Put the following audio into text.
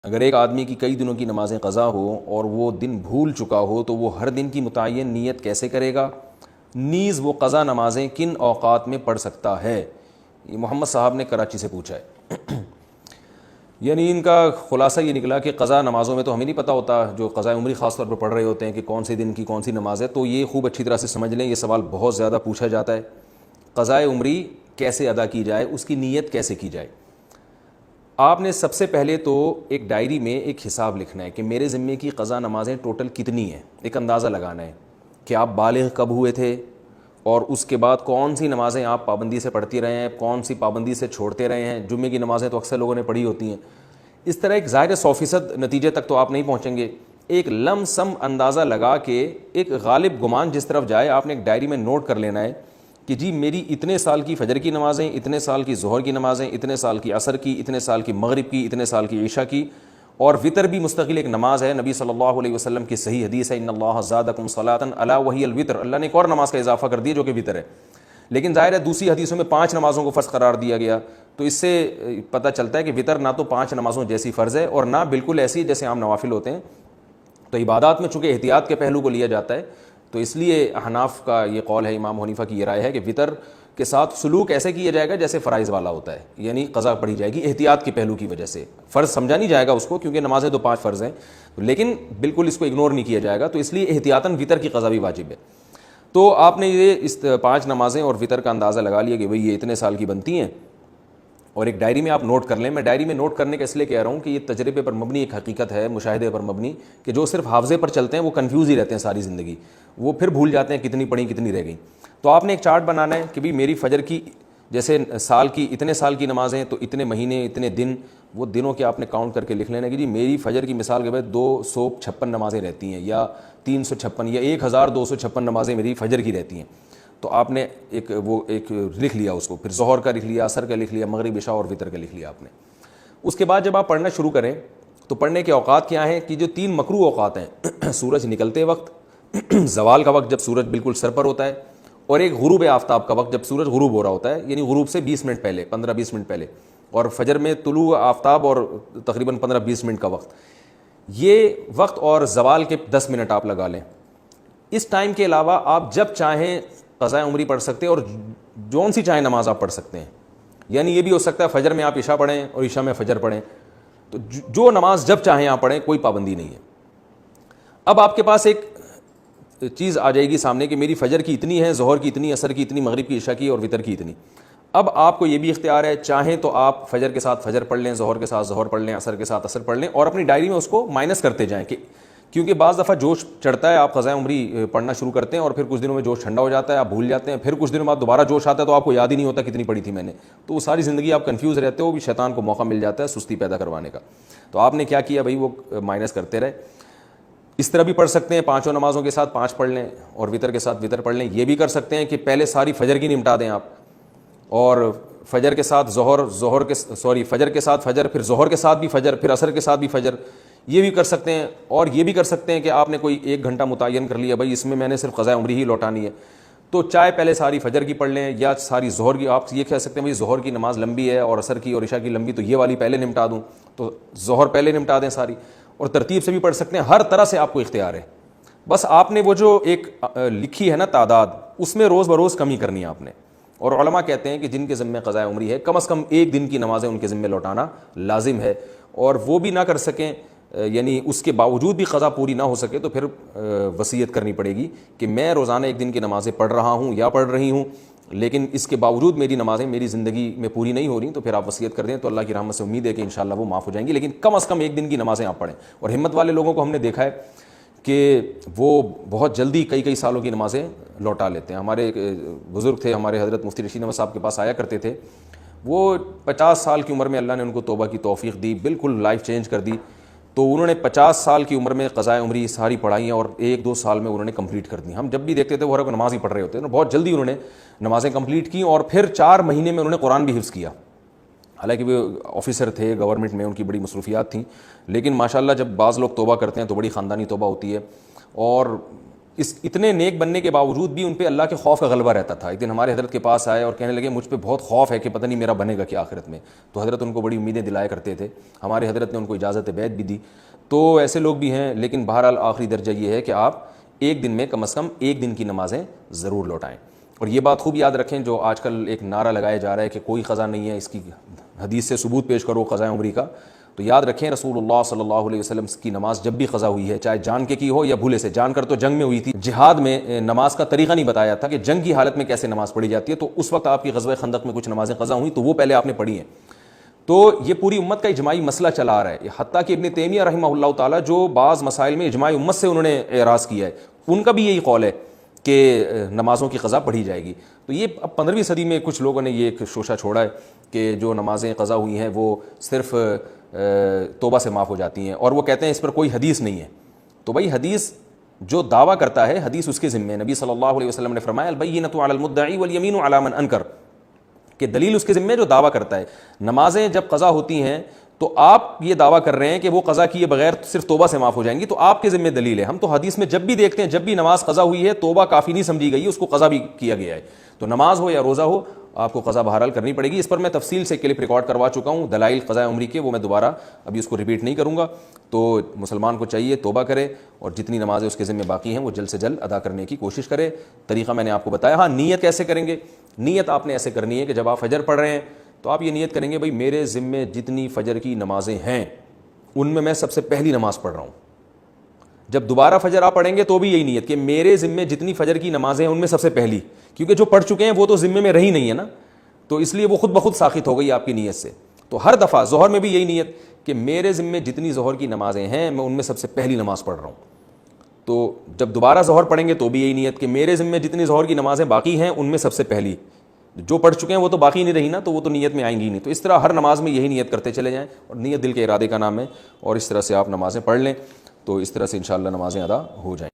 اگر ایک آدمی کی کئی دنوں کی نمازیں قضا ہو اور وہ دن بھول چکا ہو تو وہ ہر دن کی متعین نیت کیسے کرے گا؟ نیز وہ قضا نمازیں کن اوقات میں پڑھ سکتا ہے؟ یہ محمد صاحب نے کراچی سے پوچھا ہے۔ یعنی ان کا خلاصہ یہ نکلا کہ قضا نمازوں میں تو ہمیں نہیں پتہ ہوتا، جو قضا عمری خاص طور پر پڑھ رہے ہوتے ہیں کہ کون سے دن کی کون سی نماز ہے، تو یہ خوب اچھی طرح سے سمجھ لیں، یہ سوال بہت زیادہ پوچھا جاتا ہے۔ قضا عمری کیسے ادا کی جائے، اس کی نیت کیسے کی جائے؟ آپ نے سب سے پہلے تو ایک ڈائری میں ایک حساب لکھنا ہے کہ میرے ذمے کی قضا نمازیں ٹوٹل کتنی ہیں، ایک اندازہ لگانا ہے کہ آپ بالغ کب ہوئے تھے اور اس کے بعد کون سی نمازیں آپ پابندی سے پڑھتی رہے ہیں، کون سی پابندی سے چھوڑتے رہے ہیں۔ جمعے کی نمازیں تو اکثر لوگوں نے پڑھی ہوتی ہیں۔ اس طرح ایک ظاہر 100% نتیجے تک تو آپ نہیں پہنچیں گے، ایک لم سم اندازہ لگا کے ایک غالب گمان جس طرف جائے آپ نے ایک ڈائری میں نوٹ کر لینا ہے کہ جی میری اتنے سال کی فجر کی نمازیں، اتنے سال کی ظہر کی نمازیں، اتنے سال کی عصر کی، اتنے سال کی مغرب کی، اتنے سال کی عشاء کی، اور وطر بھی مستقل ایک نماز ہے۔ نبی صلی اللہ علیہ وسلم کی صحیح حدیث ہے، ان اللہ زادکم صلاۃ الا وہی الوتر، اللہ نے ایک اور نماز کا اضافہ کر دیا جو کہ وطر ہے۔ لیکن ظاہر ہے دوسری حدیثوں میں 5 نمازوں کو فرض قرار دیا گیا، تو اس سے پتہ چلتا ہے کہ وطر نہ تو 5 نمازوں جیسی فرض ہے اور نہ بالکل ایسی جیسے عام نوافل ہوتے ہیں۔ تو عبادات میں چونکہ احتیاط کے پہلو کو لیا جاتا ہے، تو اس لیے احناف کا یہ قول ہے، امام حنیفہ کی یہ رائے ہے کہ وطر کے ساتھ سلوک ایسے کیا جائے گا جیسے فرائض والا ہوتا ہے، یعنی قضا پڑھی جائے گی احتیاط کے پہلو کی وجہ سے، فرض سمجھا نہیں جائے گا اس کو کیونکہ نمازیں تو 5 فرض ہیں، لیکن بالکل اس کو اگنور نہیں کیا جائے گا، تو اس لیے احتیاطاً وطر کی قضا بھی واجب ہے۔ تو آپ نے یہ اس 5 نمازیں اور وطر کا اندازہ لگا لیا کہ بھئی یہ اتنے سال کی بنتی ہیں، اور ایک ڈائری میں آپ نوٹ کر لیں۔ میں ڈائری میں نوٹ کرنے کا اس لیے کہہ رہا ہوں کہ یہ تجربے پر مبنی ایک حقیقت ہے، مشاہدے پر مبنی، کہ جو صرف حافظے پر چلتے ہیں وہ کنفیوز ہی رہتے ہیں ساری زندگی، وہ پھر بھول جاتے ہیں کتنی پڑھی کتنی رہ گئی۔ تو آپ نے ایک چارٹ بنانا ہے کہ بھئی میری فجر کی جیسے سال کی اتنے سال کی نمازیں تو اتنے مہینے اتنے دن، وہ دنوں کے آپ نے کاؤنٹ کر کے لکھ لینا کہ جی میری فجر کی مثال کے بعد 256 نمازیں رہتی ہیں، یا 356 یا 1256 نمازیں میری فجر کی رہتی ہیں۔ تو آپ نے ایک لکھ لیا اس کو، پھر ظہر کا لکھ لیا، عصر کا لکھ لیا، مغرب عشاء اور وطر کا لکھ لیا آپ نے۔ اس کے بعد جب آپ پڑھنا شروع کریں تو پڑھنے کے اوقات کیا ہیں کہ جو 3 مکروہ اوقات ہیں، سورج نکلتے وقت، زوال کا وقت جب سورج بالکل سر پر ہوتا ہے، اور ایک غروب آفتاب کا وقت جب سورج غروب ہو رہا ہوتا ہے، یعنی غروب سے 20 منٹ پہلے، 15-20 منٹ پہلے، اور فجر میں طلوع آفتاب اور تقریباً 15-20 منٹ کا وقت، یہ وقت اور زوال کے 10 منٹ آپ لگا لیں۔ اس ٹائم کے علاوہ آپ جب چاہیں قضاء عمری پڑھ سکتے ہیں اور جون سی چاہیں نماز آپ پڑھ سکتے ہیں، یعنی یہ بھی ہو سکتا ہے فجر میں آپ عشاء پڑھیں اور عشاء میں فجر پڑھیں، تو جو نماز جب چاہیں آپ پڑھیں، کوئی پابندی نہیں ہے۔ اب آپ کے پاس ایک چیز آ جائے گی سامنے کہ میری فجر کی اتنی ہے، ظہر کی اتنی، عصر کی اتنی، مغرب کی، عشاء کی اور وطر کی اتنی۔ اب آپ کو یہ بھی اختیار ہے، چاہیں تو آپ فجر کے ساتھ فجر پڑھ لیں، ظہر کے ساتھ ظہر پڑھ لیں، عصر کے ساتھ عصر پڑھ لیں، اور اپنی ڈائری میں اس کو مائنس کرتے جائیں، کہ کیونکہ بعض دفعہ جوش چڑھتا ہے، آپ قضاء عمری پڑھنا شروع کرتے ہیں اور پھر کچھ دنوں میں جوش ٹھنڈا ہو جاتا ہے، آپ بھول جاتے ہیں، پھر کچھ دنوں بعد دوبارہ جوش آتا ہے تو آپ کو یاد ہی نہیں ہوتا کتنی پڑھی تھی میں نے، تو وہ ساری زندگی آپ کنفیوز رہتے ہو، بھی شیطان کو موقع مل جاتا ہے سستی پیدا کروانے کا۔ تو آپ نے کیا کیا بھائی، وہ مائنس کرتے رہے۔ اس طرح بھی پڑھ سکتے ہیں، 5 نمازوں کے ساتھ 5 پڑھ لیں اور وطر کے ساتھ وطر پڑھ لیں۔ یہ بھی کر سکتے ہیں کہ پہلے ساری فجر کی نمٹا دیں آپ، اور فجر کے ساتھ فجر کے ساتھ فجر، پھر ظہر کے ساتھ بھی فجر، پھر عصر کے ساتھ بھی فجر، یہ بھی کر سکتے ہیں۔ اور یہ بھی کر سکتے ہیں کہ آپ نے کوئی 1 گھنٹہ متعین کر لیا، بھائی اس میں نے صرف قضاء عمری ہی لوٹانی ہے، تو چاہے پہلے ساری فجر کی پڑھ لیں یا ساری ظہر کی۔ آپ یہ کہہ سکتے ہیں بھائی ظہر کی نماز لمبی ہے اور عصر کی اور عشاء کی لمبی، تو یہ والی پہلے نمٹا دوں، تو ظہر پہلے نمٹا دیں ساری، اور ترتیب سے بھی پڑھ سکتے ہیں۔ ہر طرح سے آپ کو اختیار ہے، بس آپ نے وہ جو ایک لکھی ہے نا تعداد، اس میں روز بروز کمی کرنی ہے آپ نے۔ اور علماء کہتے ہیں کہ جن کے ذمہ قضاء عمری ہے، کم از کم 1 دن کی نمازیں ان کے ذمہ لوٹانا لازم ہے، اور وہ بھی نہ کر سکیں، یعنی اس کے باوجود بھی قضا پوری نہ ہو سکے، تو پھر وصیت کرنی پڑے گی کہ میں روزانہ 1 دن کی نمازیں پڑھ رہا ہوں یا پڑھ رہی ہوں، لیکن اس کے باوجود میری نمازیں میری زندگی میں پوری نہیں ہو رہی، تو پھر آپ وصیت کر دیں، تو اللہ کی رحمت سے امید ہے کہ انشاءاللہ وہ معاف ہو جائیں گی، لیکن کم از کم 1 دن کی نمازیں آپ پڑھیں۔ اور ہمت والے لوگوں کو ہم نے دیکھا ہے کہ وہ بہت جلدی کئی سالوں کی نمازیں لوٹا لیتے ہیں۔ ہمارے بزرگ تھے، ہمارے حضرت مفتی رشید احمد صاحب کے پاس آیا کرتے تھے، وہ 50 سال کی عمر میں اللہ نے ان کو توبہ کی توفیق دی، بالکل لائف چینج کر دی، تو انہوں نے 50 سال کی عمر میں قضاء عمری ساری پڑھائی ہیں اور 1-2 سال میں انہوں نے کمپلیٹ کر دی۔ ہم جب بھی دیکھتے تھے وہ نماز ہی پڑھ رہے ہوتے ہیں، بہت جلدی انہوں نے نمازیں کمپلیٹ کی، اور پھر 4 مہینے میں انہوں نے قرآن بھی حفظ کیا۔ حالانکہ وہ آفیسر تھے گورنمنٹ میں، ان کی بڑی مصروفیات تھیں، لیکن ماشاءاللہ جب بعض لوگ توبہ کرتے ہیں تو بڑی خاندانی توبہ ہوتی ہے، اور اس اتنے نیک بننے کے باوجود بھی ان پہ اللہ کے خوف کا غلبہ رہتا تھا. ایک دن ہمارے حضرت کے پاس آئے اور کہنے لگے مجھ پہ بہت خوف ہے کہ پتہ نہیں میرا بنے گا کیا آخرت میں. تو حضرت ان کو بڑی امیدیں دلایا کرتے تھے, ہمارے حضرت نے ان کو اجازت بیعت بھی دی. تو ایسے لوگ بھی ہیں, لیکن بہرحال آخری درجہ یہ ہے کہ آپ ایک دن میں کم از کم ایک دن کی نمازیں ضرور لوٹائیں. اور یہ بات خوب یاد رکھیں, جو آج کل ایک نعرہ لگایا جا رہا ہے کہ کوئی قضا نہیں ہے, اس کی حدیث سے ثبوت پیش کرو قضاء عمری کا. تو یاد رکھیں رسول اللہ صلی اللہ علیہ وسلم کی نماز جب بھی قضا ہوئی ہے, چاہے جان کے کی ہو یا بھولے سے, جان کر تو جنگ میں ہوئی تھی, جہاد میں نماز کا طریقہ نہیں بتایا تھا کہ جنگ کی حالت میں کیسے نماز پڑھی جاتی ہے. تو اس وقت آپ کی غزوہ خندق میں کچھ نمازیں قضا ہوئیں تو وہ پہلے آپ نے پڑھی ہیں. تو یہ پوری امت کا اجماعی مسئلہ چلا آ رہا ہے. حتیٰ کہ ابن تیمیہ رحمہ اللہ تعالیٰ جو بعض مسائل میں اجماع امت سے انہوں نے اعراض کیا ہے, ان کا بھی یہی قول ہے کہ نمازوں کی قضا پڑھی جائے گی. تو یہ اب 15ویں صدی میں کچھ لوگوں نے یہ ایک شوشہ چھوڑا ہے کہ جو نمازیں قضا ہوئی ہیں وہ صرف توبہ سے معاف ہو جاتی ہیں, اور وہ کہتے ہیں اس پر کوئی حدیث نہیں ہے. تو بھائی حدیث جو دعویٰ کرتا ہے حدیث اس کے ذمے. نبی صلی اللہ علیہ وسلم نے فرمایا البینۃ علی المدعی والیمین علی من انکر, کہ دلیل اس کے ذمے جو دعویٰ کرتا ہے. نمازیں جب قضا ہوتی ہیں تو آپ یہ دعویٰ کر رہے ہیں کہ وہ قضا کیے بغیر صرف توبہ سے معاف ہو جائیں گی, تو آپ کے ذمے دلیل ہے. ہم تو حدیث میں جب بھی دیکھتے ہیں جب بھی نماز قضا ہوئی ہے توبہ کافی نہیں سمجھی گئی, اس کو قضا بھی کیا گیا ہے. تو نماز ہو یا روزہ ہو آپ کو قضا بہرحال کرنی پڑے گی. اس پر میں تفصیل سے کلپ ریکارڈ کروا چکا ہوں دلائل قضاء عمری کے, وہ میں دوبارہ ابھی اس کو ریپیٹ نہیں کروں گا. تو مسلمان کو چاہیے توبہ کرے اور جتنی نمازیں اس کے ذمہ باقی ہیں وہ جلد سے جلد ادا کرنے کی کوشش کرے. طریقہ میں نے آپ کو بتایا. ہاں نیت کیسے کریں گے؟ نیت آپ نے ایسے کرنی ہے کہ جب آپ فجر پڑھ رہے ہیں تو آپ یہ نیت کریں گے بھائی میرے ذمے جتنی فجر کی نمازیں ہیں ان میں سب سے پہلی نماز پڑھ رہا ہوں. جب دوبارہ فجر آپ پڑھیں گے تو بھی یہی نیت کہ میرے ذمے جتنی فجر کی نمازیں ہیں ان میں سب سے پہلی, کیونکہ جو پڑھ چکے ہیں وہ تو ذمے میں رہی نہیں ہے نا, تو اس لیے وہ خود بخود ساخط ہو گئی آپ کی نیت سے. تو ہر دفعہ ظہر میں بھی یہی نیت کہ میرے ذمے جتنی ظہر کی نمازیں ہیں میں ان میں سب سے پہلی نماز پڑھ رہا ہوں. تو جب دوبارہ ظہر پڑھیں گے تو بھی یہی نیت کہ میرے ذمے جتنی ظہر کی نمازیں باقی ہیں ان میں سب سے پہلی. جو پڑھ چکے ہیں وہ تو باقی نہیں رہی نا, تو وہ تو نیت میں آئیں گی نہیں. تو اس طرح ہر نماز میں یہی نیت کرتے چلے جائیں, اور نیت دل کے ارادے کا نام ہے, اور اس طرح سے آپ نمازیں پڑھ لیں تو اس طرح سے انشاءاللہ نمازیں ادا ہو جائیں.